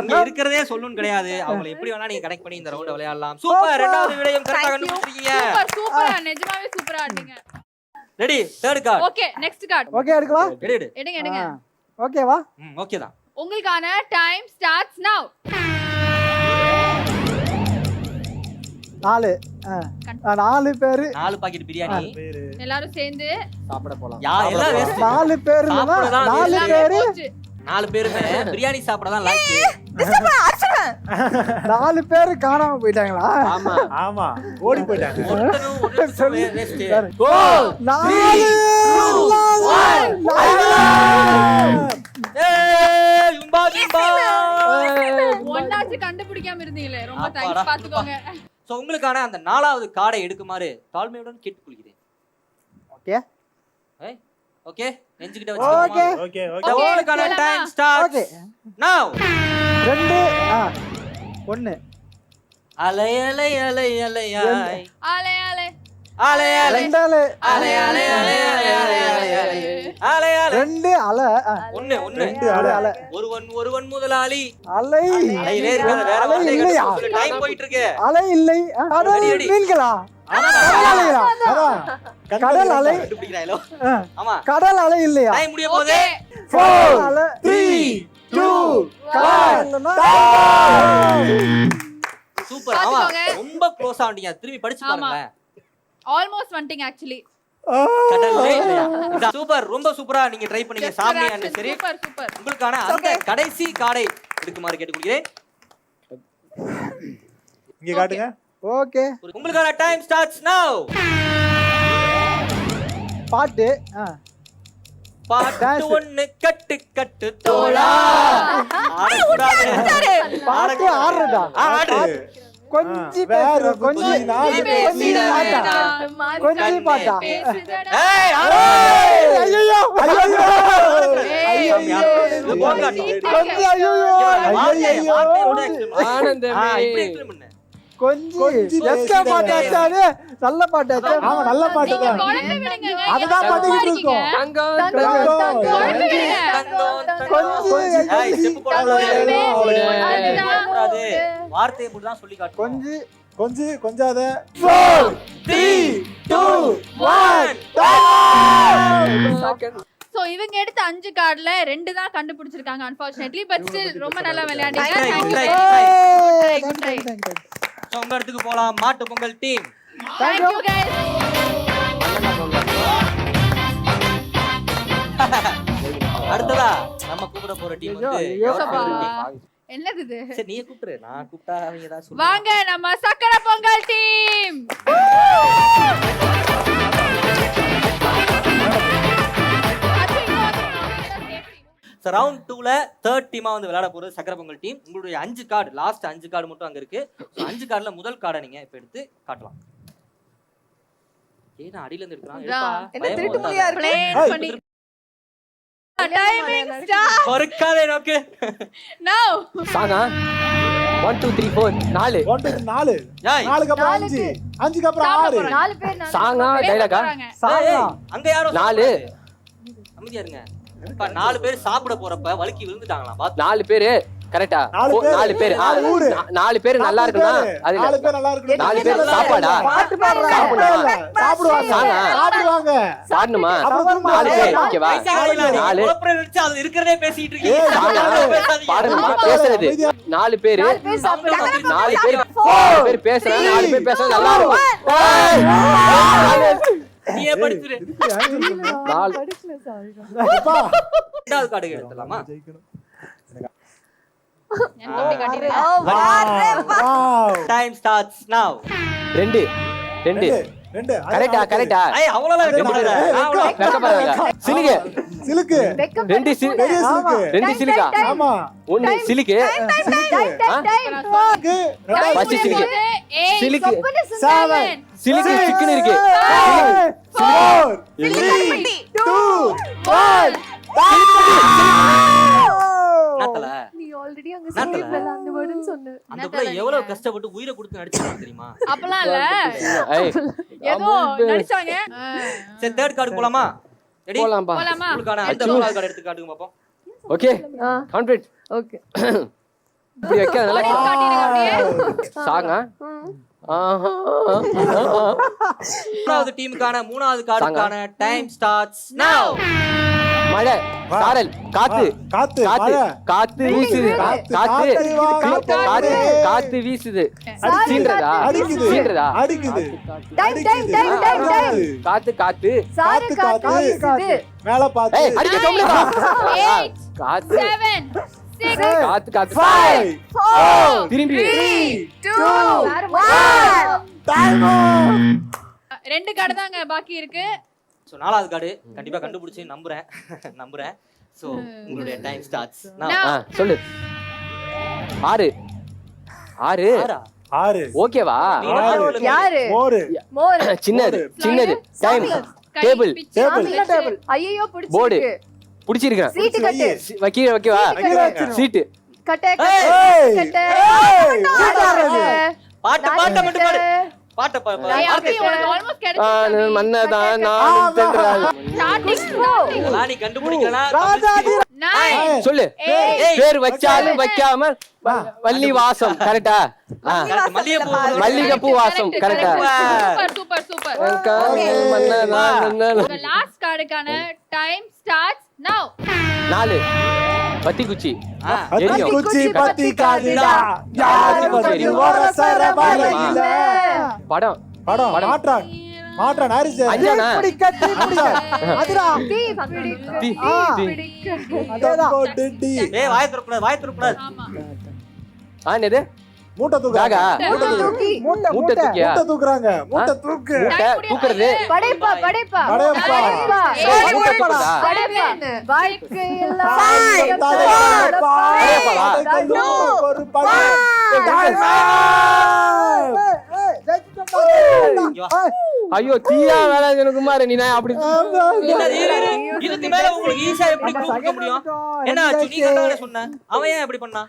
இங்க இருக்கிறதே சொல்லணும் கிடையாது. அவங்களை எப்படி வேணா நீங்க கனெக்ட் பண்ணி இந்த ரவுண்ட விளையாடலாம். சூப்பர். இரண்டாவது விடையும் கரெக்ட்டா கண்டுபிடிச்சிருக்கீங்க. சூப்பர் சூப்பரா நிஜமாவே சூப்பரா ஆடுங்க. Ready? Third card. Okay next card. Okay எடுக்கவா? எடு. எடுங்க எடுங்க. ஓகேவா? ஓகே தான். உங்களுக்கான டைம் ஸ்டார்ட்ஸ் நவ. 4 4 பேரு 4 பாக்கெட் பிரியாணி. எல்லாரும் சேர்ந்து சாப்பிட போலாம். எல்லாம் வேஸ்ட். 4 பேரு இல்லனா சாப்பிடதான் 4 waste. பேரு போச்சு. 4 பேருமே பிரியாணி சாப்பிட தான் லாய்க்கு. 4 பேரு காணாம போயிட்டாங்களா? ஆமா ஓடி போயிட்டாங்க. ஒருத்தனும் வேஸ்ட். 4 ஏய் யும்பா யும்பா. ஒண்ணாச்சு கண்டுபிடிக்காம இருந்தீங்களே ரொம்ப அப்பாடா. தேங்க்ஸ் பாத்துக்கோங்க. சோ உங்களுக்கான அந்த 4வது கார்டை எடுக்குமாறு தாழ்மையுடன் கேட்டுக்கொள்கிறேன். ஓகே ஓகே நெஞ்சுக்கிட்ட ஓகே வச்சுக்கோங்க. ஓகே உங்களுக்கான டைம் ஸ்டார்ட்ஸ் ஓகே now. 2 1 அலை அலை அலை அலையாய் ஆலே ஆலே அலை அலை 2 அலை அலை அலை அலை அலை அலை அலை அலை அலை 2 அலை 1 2 அலை ஒருவன் முதலாளி. அலை அலையிலே இருக்காத வேற அலை வார்த்தை இல்லையா? கண்டுபிடிச்சு டைம் போயிட்டு இருக்கு. அலை இல்லை கடல் அடி, அடி. மீன்களா? கடல் அலையா? கடல் அலை கண்டுபிடிக்கிறாயோ? ஆ. ஆமா. கடல் அலை இல்லையா? டைம் முடிய போகுது. 4 3 2 சூப்பர். ஆமா பாத்துக்கோங்க. ரொம்ப க்ளோஸ் ஆவீங்க. திரும்பி படிச்சு ஆமா. பாருங்க. ஆல்மோஸ்ட் வந்துட்டீங்க ஆக்சுவலி. கடல்லே இல்லையா? இதான் சூப்பர். ரொம்ப சூப்பரா நீங்க ட்ரை பண்ணீங்க சாமி அண்ட் சரி. Super super. உங்களுக்கான அந்த கடைசி கார்டை எடுக்குமாறு கேட்டுக்கொள்கிறேன். இங்க காட்டுங்க. ஓகே உங்களுக்கான டைம் ஸ்டார்ட்ஸ் now. பாட்டு பாட்டு ஒண்ணு கட்டு கட்டு தோளா. ஆடக்கூடாது. பாட்டு ஆடுறதா? ஆடு. கொஞ்சி வேற பேசுற கொஞ்சி நாலு கொஞ்சி பாட்டா? கொஞ்சி பாட்டா? ஏய் ஆடு. ஐயோ இது போகாது. கொஞ்சி ஐயோ ஆனந்தமே. இப்படி explain பண்ணு. கொஞ்சி எஸ்கே பாட்டாச்சாரு நல்ல பாட்டாச்சா? ஆமா நல்ல பாட்டு நீங்க தான். குழந்தை விடுங்க. அதுதான் பாத்துக்கிட்டு இருக்கோம். குழந்தை விடுங்க. கொஞ்சி ஏய் ஸ்டெப் போடாத. அதுதான். கூடாது. வார்த்தையை மட்டும் தான் சொல்லி காட்டு. கொஞ்சி கொஞ்சாத. 4 3 2 1 சோ இவங்க எடுத்த 5 கார்டுல 2 தான் கண்டுபிடிச்சிருக்காங்க unfortunately but still ரொம்ப நல்லா விளையாண்டீங்க. Try, Thank you try, guys. try. Good try. So, உங்க இடத்துக்கு போலாம். மாட்டு Pongal team. Thank you guys. அடுத்ததா நம்ம கூப்பிட போற டீம் வந்து ஐயோ, your சபா. favorite team. என்னது இது? சரி நீயே கூப்பிடு. நான் கூப்பிட்டா அவங்க ஏதாவது சொல்லுவாங்க. வாங்க நம்ம Sakkarai Pongal team. So, round 2ல தேர்ட் டீமா வந்து விளையாட போறது சக்கரை பொங்கல் டீம். உங்களுடைய 5 கார்டு லாஸ்ட் 5 கார்டு மட்டும் அங்க இருக்கு. So, 5 கார்டுல முதல் கார்டை நீங்க இப்ப எடுத்து காட்டலாம். ஏன்னா அடியில இருந்து எடுக்கலாம். என்ன திருட்டு முடியா இருக்கு? Play பண்ணி டைமிங் ஸ்டார்ட் பொறுக்காதே நோக்கு. நவ. சாங்கா 1 2 3 4 4 1 2 4 ஏய் 4க்கு அப்புறம் 5 5க்கு அப்புறம் 6 4 பேர் சாங்கா டைலாகா ஏய், அங்க யாரோ 4 அமைதியா இருங்க. இப்ப 4 பேர் சாப்பிட போறப்ப வழுக்கி விழுந்துட்டாங்களாம். பாத்து 4 பேரு கரெக்ட்டா? 4 பேர் 4 பேர் நல்லா இருக்குனா அது 4 பேர் நல்லா இருக்கு. 4 பேர் சாப்பாடா? பாட்டு பாடுறாங்க. சாப்பிடுவாங்க சாங்கா சாப்பிடுவாங்க. சாப்பிடணுமா? அப்புறம் 4 பேர் ஓகேவா? 4 குழப்பற வச்சு அது இருக்கிறதே பேசிட்டு இருக்கீங்க. சாங்கா பாருங்கம்மா பேசுறது 4 பேர் 4 பேர் பேசுறாங்க. 4 பேர் பேசுறது நல்லா இருக்கும். நீயே படிச்சிரு. 4 அப்பா ரெண்டாவது கார்டு எடுத்துலாமா? என் தம்பி கட்டிடுறேன். Wow time starts now. 2 ரெண்டு கரெக்டா ஏய் அவ்வளவுலாம் வெக்க முடியல வெக்கப்படாத சிலுக்கு சிலுக்கு ரெண்டு பெரிய சிலுக்கு ரெண்டு சிலுக்கா ஆமா ஒண்ணு சிலுக்கு சிலுக்கு ஃபர்ஸ்ட் சிலுக்கு சிலுக்கு செவன் சிலுக்கு சிக்கன் இருக்கு 4 3 2 நாத்தல நீ ஆல்ரெடி அங்க நாத்தல. ஸ்கிரிப்ட்ல அந்த வேர்ட்னு சொன்ன அந்த புள்ள எவ்வளவு கஷ்டப்பட்டு உயிரை கொடுத்து நடிச்சாங்க தெரியுமா? அப்பலாம் இல்ல ஏய் ஏதோ நடிச்சாங்க சரி தேர்ட் கார்டு போலாமா? ரெடி? போலாம்பா போலாமா உங்களுக்கான அந்த மூணாவது கார்டு எடுத்து காட்டுங்க பாப்போம். ஓகே கான்ஃபிடன்ட் ஓகே இப்படி வைக்காதல காட்டிடுங்க அப்படியே சாங்கா மூணாவது டீமுக்கான மூணாவது கார்டுக்கான டைம் ஸ்டார்ட்ஸ் நவ. மழை சாரல் காத்து காத்து காத்து மழை காத்து வீசுது காத்து காத்து காத்து வீசுது சீன்றதா அடிக்குது சீன்றதா அடிக்குது டைம் காத்து காத்து சாரு காத்து வீசுது மேல பாத்து ஏய் அடிக்க கம்முடா 8 காத்து 7 6 காத்து காத்து 5 4 திரும்பி 2 1 டைம் ரெண்டு கார்டு தாங்க பாக்கி இருக்கு சோ நாலாவது கார்டு கண்டிப்பா கண்டுபிடிச்சு நம்புறேன் சோ உங்களுடைய டைம் ஸ்டார்ட்ஸ் நவ. சொல்லு ஆறு ஆறு 6 ஓகேவா யாரு மோர் மோர் சின்னது டைம் டேபிள் டேபிள் ஐயோ போர்டு பிடிச்சிருக்கு பிடிச்சிருக்கேன் சீட்டு கட்டு வைக்கவா சீட்டு கட்டு ஏய் கட்டு பாட்டு மட்டும் பாடு பாட்ட ஏய், அப்படி உனக்கு almost கிடைச்சிருச்சு. மன்னதான் நான் தென்றல். Starting. இதெல்லாம் நீ கண்டுபிடிக்கலாம். ராஜாதி 9 சொல்லு ஏய், பேர் வச்சாலும் வைக்காம வள்ளி வாசம் கரெக்டா மல்லிகைப்பூ மல்லிகைப்பூ வாசம் கரெக்டா சூப்பர் சூப்பர் உங்க லாஸ்ட் கார்டுக்கான டைம் ஸ்டார்ட்ஸ் நவ. 4 பத்தி குச்சி பத்தி குச்சி பத்தி காதிடா யாரு பத்தி வரசர வரையில படம் படம் மாற்றா நாரிஜ அஞ்சானா? அதுடா தீ தி அதேதான் டிடி ஏய் வாய் திறக்கூடாது ஆமா என்னது மூட்டை காகா? தூக்கு மூட்டை மூட்டை தூக்கியா? தூக்குறாங்க மூட்டை தூக்கு மூட்டை தூக்குறது படைப்பா படையப்பா. ஏய், மூட்டை தூக்குறதா? படைப்பா வாழ்க்கை எல்லாம் ஒரு படம் ஐயோ தீயா வேலை குமார் நீ நான் அப்படி இதுக்கு மேல உங்களுக்கு ஈஸியா எப்படி கூப்பிட முடியும்? என்ன ஆச்சு? நீ கரெக்டா சொன்ன. அவன் ஏன் இப்படி பண்ணா?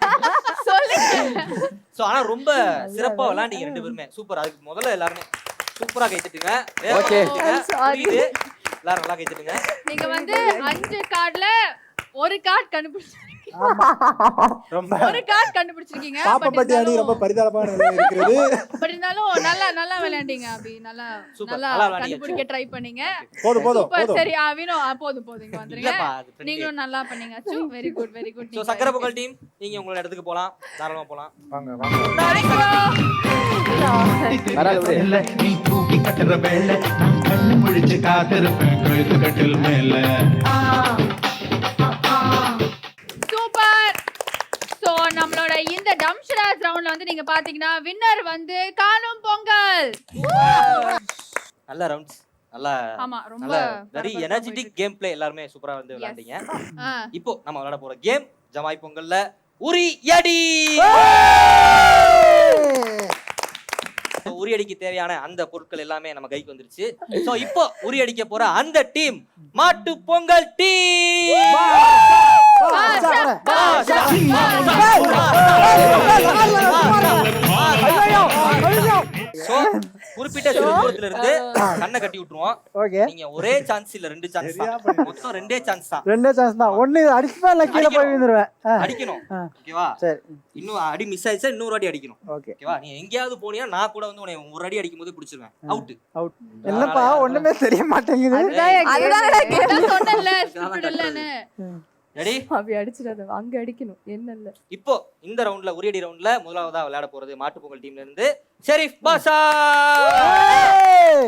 சோ ஆனா ரொம்ப சிறப்பா விளையாண்டீங்க ரெண்டு பேருமே. சூப்பர். அதுக்கு முதல்ல எல்லாரும் சூப்பரா கை தட்டுங்க. Okay. புரியுது. எல்லாரும் நல்லா கை தட்டுங்க. நீங்க வந்து 5 கார்டுல ஒரு கார்டு கண்டுபிடிச்சிருக்கீங்க. ரொம்ப ஒரு கார்டு கண்டுபிடிச்சிருக்கீங்க. பாப்பப்பட்டி அணி ரொம்ப பரிதாபமான நிலையில இருக்கிறது பட் இருந்தாலும் நல்லா விளையாண்டீங்க அபி. நல்லா Super. நல்லா நல்லா விளையாண்டீங்க. கண்டுபிடிக்க ட்ரை பண்ணீங்க. போதும் சூப்பர். சரி வினோ போதும் இங்க வந்துருங்க. இல்லப்பா, அது friendly. நீங்களும் நல்லா பண்ணீங்க. அச்சு வெரி குட். சோ சக்கரை பொங்கல் டீம் நீங்க உங்களோட இடத்துக்கு போலாம். தாராளமா போலாம். வாங்க வராது விடு. இல்ல நீ தூக்கி கட்டுற வேலை நான் கண்ணு முழிச்சு காத்திருப்பேன் கழுத்து கட்டில் மேல சூப்பர். சோ நம்மளோட இந்த டம்ஷராஜ் ரவுண்ட்ல வந்து நீங்க பாத்தீங்கன்னா வின்னர் வந்து காணும் பொங்கல். நல்ல ரவுண்ட்ஸ். நல்லா ஆமா ரொம்ப நல்ல வெரி எனர்ஜெட்டிக் கேம் பிளே எல்லாரும் சூப்பரா வந்து விளையாண்டீங்க. இப்போ நம்ம விளையாட போற கேம் ஜமாய் பொங்கல்ல உரி அடி. உரி அடிக்கு தேவையான அந்த பொருட்கள் எல்லாமே நம்ம கைக்கு வந்துருச்சு. சோ இப்போ உரி அடிக்க போற அந்த டீம் மாட்டு பொங்கல் டீம். குறிப்பிட்ட சிறு தூரத்துல இருந்து கண்ணை கட்டி விட்டுருவோம். ஓகே நீங்க ஒரே சான்ஸ் இல்ல ரெண்டு சான்ஸ் தான். மொத்தம் ரெண்டே சான்ஸ் தான். ரெண்டே சான்ஸ் தான். ஒண்ணு அடிச்சுப்பா இல்ல கீழ போய் விழுந்துருவேன். அடிக்கணும். ஓகேவா? சரி இன்னும் அடி மிஸ் ஆயிடுச்சா இன்னொரு அடி அடிக்கணும். ஓகே ஓகேவா? நீ எங்கயாவது போனியா நான் கூட வந்து உன்னை ஒரு அடி அடிக்கும்போது பிடிச்சிருவேன். அவுட். அவுட். என்னப்பா ஒண்ணுமே தெரிய மாட்டேங்குது. அதான் சொன்னேன்ல ஸ்கிரிப்ட் இல்லன்னு. ரெடி? அப்படி அடிச்சிடாத அங்க அடிக்கணும் என்ன இல்ல இப்போ இந்த ரவுண்ட்ல உரி அடி ரவுண்ட்ல முதலாவதா விளையாட போறது மாட்டு பொங்கல் டீம்ல இருந்து ஷெரீஃப் பாஷா.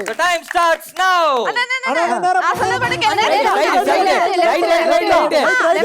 The time starts now. Right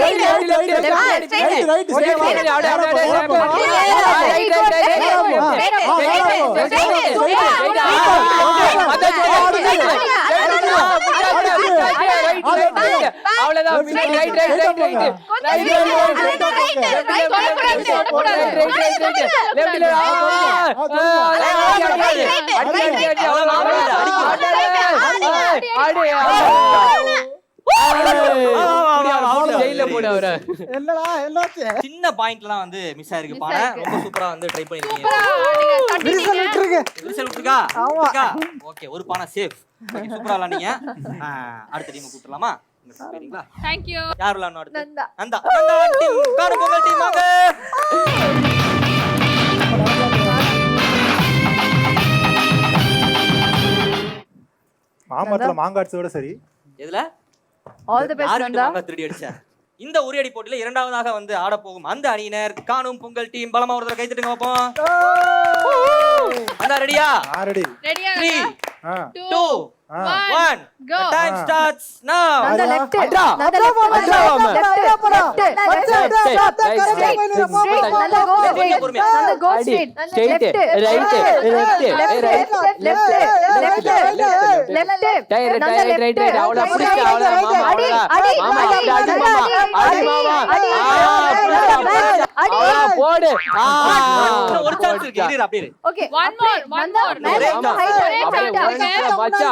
சின்ன பாயிண்ட்லாம் வந்து மிஸ் ஆயிருக்கு பானை ரொம்ப சூப்பரா வந்து ட்ரை பண்ணிருக்கீங்க ரிசல்ட் விட்டுருக்கா ஓகே ஒரு பானை சேஃப் ஓகே சூப்பரா விளையாண்டீங்க அடுத்த டீம் கூப்பிடலாமா சரிங்களா Thank you. யார் விளையாடணும் அடுத்து நந்தா டீம் காணும் பொங்கல் டீம் வாங்க மாமரத்துல மாங்காட்சியோட சரி எதுல ஆல் தி பெஸ்ட் நந்தா மாங்கா திருடி அடிச்சா இந்த உரியடி போட்டியில இரண்டாவதாக வந்து ஆட போகும் அந்த அணியினர் காணும் பொங்கல் டீம் பலமா ஒரு தடவை கை தட்டுங்க பாப்போம் அண்ணா ரெடியா ஆல்ரெடி ரெடியா 3 2 1 go. The time starts now Nanda left அட்ரா. நந்தா லெஃப்ட் நந்தா கோ பொறுமையா. Nanda go straight straight right left right அவள புடிச்சு அவள மாமா மாமா அடி மாமா அவள போடு ஒரு சான்ஸ் இருக்கு இரு அப்படியே ஓகே One more. பச்சா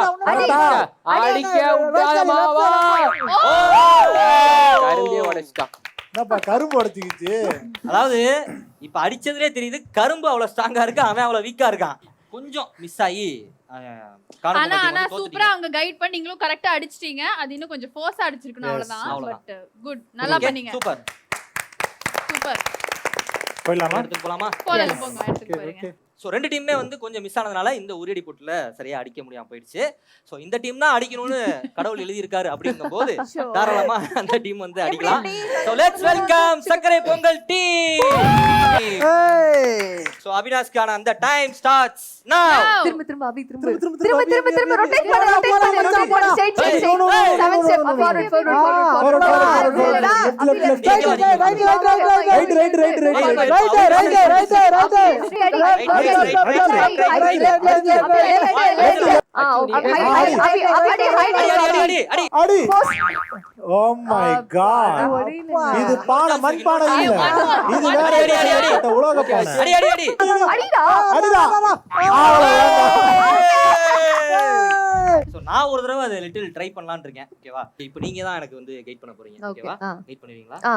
அடிக்க விடாத மாவா கரும்பே உடைச்சிட்டான் என்னப்பா கரும்பு உடைச்சிக்கிச்சு அதாவது இப்ப அடிச்சதுலே தெரியுது கரும்பு அவ்வளவு ஸ்ட்ராங்கா இருக்கு அவன் அவ்வளவு வீக்கா இருக்கான் கொஞ்சம் மிஸ் ஆகி ஆனா சூப்பரா அவங்க கைட் பண்ணி நீங்களும் கரெக்ட்டா அடிச்சிட்டீங்க அது இன்னும் கொஞ்சம் ஃபோர்ஸா அடிச்சிருக்கணும் அவ்வளவுதான் பட் குட் நல்லா பண்ணீங்க சூப்பர் சூப்பர் போயிடலாமா எடுத்து போலாமா போங்க எடுத்து பாருங்க சோ ரெண்டு டீமுமே வந்து கொஞ்சம் மிஸ் ஆனதுனால இந்த உரியடி போட்டில சரியா அடிக்க முடியாம போயிடுச்சு சோ இந்த டீம் தான் அடிக்கணும்னு கடவுள் எழுதி இருக்காரு அப்படிங்கும்போது தாராளமா அந்த டீம் வந்து அடிக்கலாம் சோ லெட்ஸ் வெல்கம் சக்கரை பொங்கல் டீம் சோ அவினாஷ்கான அந்த டைம் ஸ்டார்ட்ஸ் நவ திரும்ப அபி திரும்ப ரொட்டேட் பண்ணு ஸ்ட்ரெயிட் ஸ்ட்ரெயிட் 7 ஸ்டெப் ஃபார்வர்ட் அடி ஓ மை காட் இது பானை மண் பானை இல்ல இது வேற உலக பானை அடி அடி அடி அடிடா சோ நான் ஒரு தடவை அதை லிட்டில் ட்ரை பண்ணலாம்னு இருக்கேன் ஓகேவா இப்போ நீங்க தான் எனக்கு வந்து கைட் பண்ண போறீங்க ஓகேவா கைட் பண்ணுவீங்களா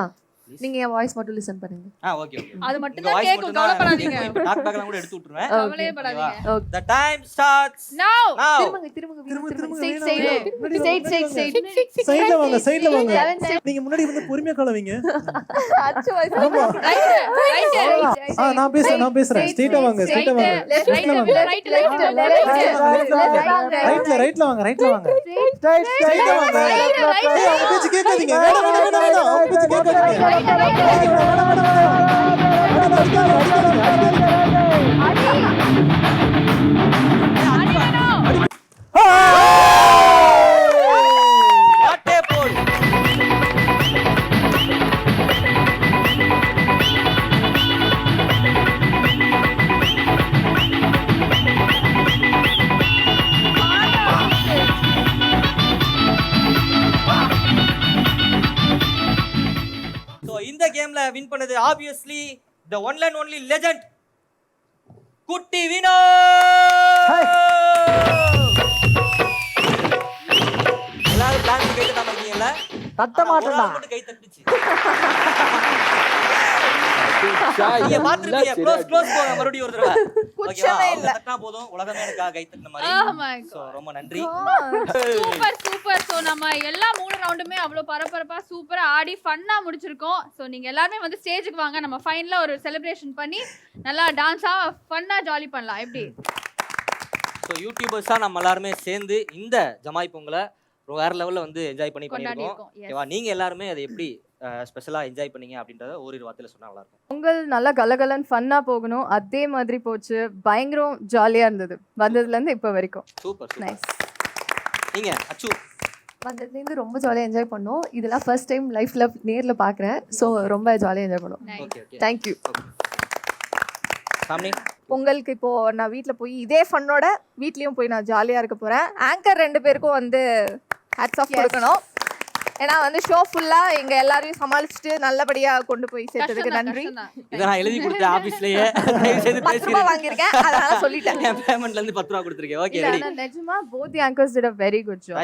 நீங்க என் வாய்ஸ் மட்டும் லிசன் பண்ணுங்க ஓகே ஓகே அது மட்டும் தான் கேக்கும் கவலைப்படாதீங்க டாக் பேக்லாம் கூட எடுத்து விட்டுருவேன் கவலையே படாதீங்க the time starts now திரும்ப ஸ்ட்ரெயிட் சைடுல வாங்க நீங்க முன்னாடி வந்து பொறுமையா கலவீங்க அச்சு வாய்ஸ் ரைட் நான் பேசுறேன் ஸ்ட்ரைட்டா வாங்க ரைட்ல வாங்க ஸ்ட்ரைட்டா வாங்க அவங்க பேச்சு கேட்காதீங்க வேணாம் அவங்க பேச்சு கேட்காதீங்க வாட்டே போல் இந்த கேம்ல வின் பண்ணது obviously the one and only legend குட்டி வினோ எல்லாரும் பிளான் கை தட்டாம இருக்கீங்கல்ல தட்ட மாட்டேன்டா மட்டும் கை தட்டுச்சு நீங்க பாத்துருக்கீங்க க்ளோஸ் போங்க மறுபடியும் ஒரு தடவை ஓகேவா தட்டனா போதும் உலகமே எனக்கு கை தட்டன மாதிரி சோ ரொம்ப நன்றி சூப்பர் சோ நம்ம எல்லா மூணு ரவுண்டுமே அவ்வளவு பரபரப்பா சூப்பரா ஆடி ஃபன்னா முடிச்சிருக்கோம் சோ நீங்க எல்லாரும் வந்து ஸ்டேஜுக்கு வாங்க நம்ம ஃபைனலா ஒரு செலிப்ரேஷன் பண்ணி நல்லா டான்ஸா ஃபன்னா ஜாலி பண்ணலாம் எப்படி சோ யூடியூபர்ஸா நம்ம எல்லாரும் சேர்ந்து இந்த ஜமாய் பொங்கலை வேற லெவல்ல வந்து என்ஜாய் பண்ணிருக்கோம் ஓகேவா நீங்க எல்லாரும் அதை எப்படி ஸ்பெஷலா என்ஜாய் பண்ணீங்க அப்படின்றத ஒரு வார்த்தையில சொன்னா நல்லா இருக்கும் பொங்கல் நல்லா கலகலன்னு ஃபன்னா போகணும் அதே மாதிரி போச்சு பயங்கரம் ஜாலியா இருந்தது வந்ததுல இருந்து இப்ப வரைக்கும் சூப்பர் நைஸ் நீங்க அச்சு வந்ததுலேருந்து ரொம்ப ஜாலியாக என்ஜாய் பண்ணோம். இதெல்லாம் ஃபர்ஸ்ட் டைம் லைஃப்பில் நேரில் பார்க்குறேன். ஸோ ரொம்ப ஜாலியாக என்ஜாய் பண்ணோம். Okay okay thank you. சாமி பொங்கலுக்கு இப்போ நான் வீட்டில் போய் இதே ஃபன்னோட வீட்லேயும் போய் நான் ஜாலியாக இருக்க போகிறேன். ஆங்கர் 2 பேருக்கும் வந்து ஹேட்ஸ் ஆஃப் கொடுக்கணும். ஏன்னா வந்து ஷோ ஃபுல்லாக எங்கள் எல்லாரையும் சமாளிச்சுட்டு நல்லபடியாக கொண்டு போய் சேர்த்ததுக்கு நன்றி. இதை நான் எழுதி கொடுத்தேன் ஆபீஸ்லயே 10 ரூபா வாங்கியிருக்கேன், அதனால சொல்லிட்டேன். என் பேமெண்ட்ல இருந்து 10 ரூபா கொடுத்துருக்கேன். Okay ready. நிஜமா both the anchors did a very good job.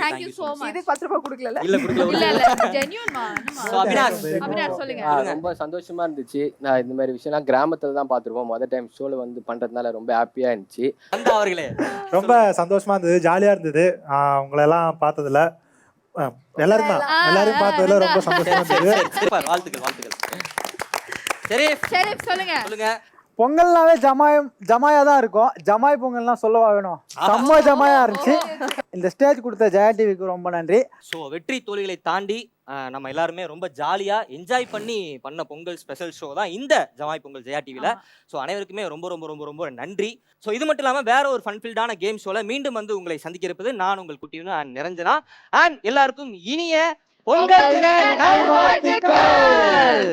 Thank you so much. இது 10 ரூபா கொடுக்கல. இல்ல கொடுக்கல. இல்ல இல்ல genuine மா. So, அபினாஷ் சொல்லுங்க. ரொம்ப சந்தோஷமா இருந்துச்சு. நான் இந்த மாதிரி விஷயம்லாம் கிராமத்துல தான் பார்த்துருப்போம். முதல் டைம் ஷோல வந்து பண்றதுனால ரொம்ப ஹாப்பியா இருந்துச்சு. அந்த அவர்களே ரொம்ப சந்தோஷமா இருந்தது, ஜாலியா இருந்தது. உங்களை எல்லாம் பார்த்ததுல எல்லாரும் பார்த்ததுல ரொம்ப சந்தோஷமா இருந்தது. வாழ்த்துக்கள் வாழ்த்துக்கள். ஷெரீப் சொல்லுங்க. பொங்கல்னாவே ஜமாயா தான் இருக்கும். ஜமாய் பொங்கல்லாம் சொல்லவா வேணும், செம்ம ஜமாயா இருந்துச்சு. இந்த ஸ்டேஜ் கொடுத்த ஜெயா டிவிக்கு ரொம்ப நன்றி. ஸோ வெற்றி தோல்விகளை தாண்டி நம்ம எல்லாருமே ரொம்ப ஜாலியா என்ஜாய் பண்ணி பண்ண பொங்கல் ஸ்பெஷல் ஷோ தான் இந்த ஜமாய் பொங்கல் ஜெயா டிவில. ஸோ அனைவருக்குமே ரொம்ப ரொம்ப ரொம்ப ரொம்ப நன்றி. ஸோ இது மட்டும் இல்லாமல் வேற ஒரு ஃபன்ஃபில்டான கேம் ஷோல மீண்டும் வந்து உங்களை சந்திக்க இருப்பது நான் உங்கள் குட்டியும் அண்ட் நிரஞ்சனா. அண்ட் எல்லாருக்கும் இனிய பொங்கல் தின நல்வாழ்த்துக்கள்.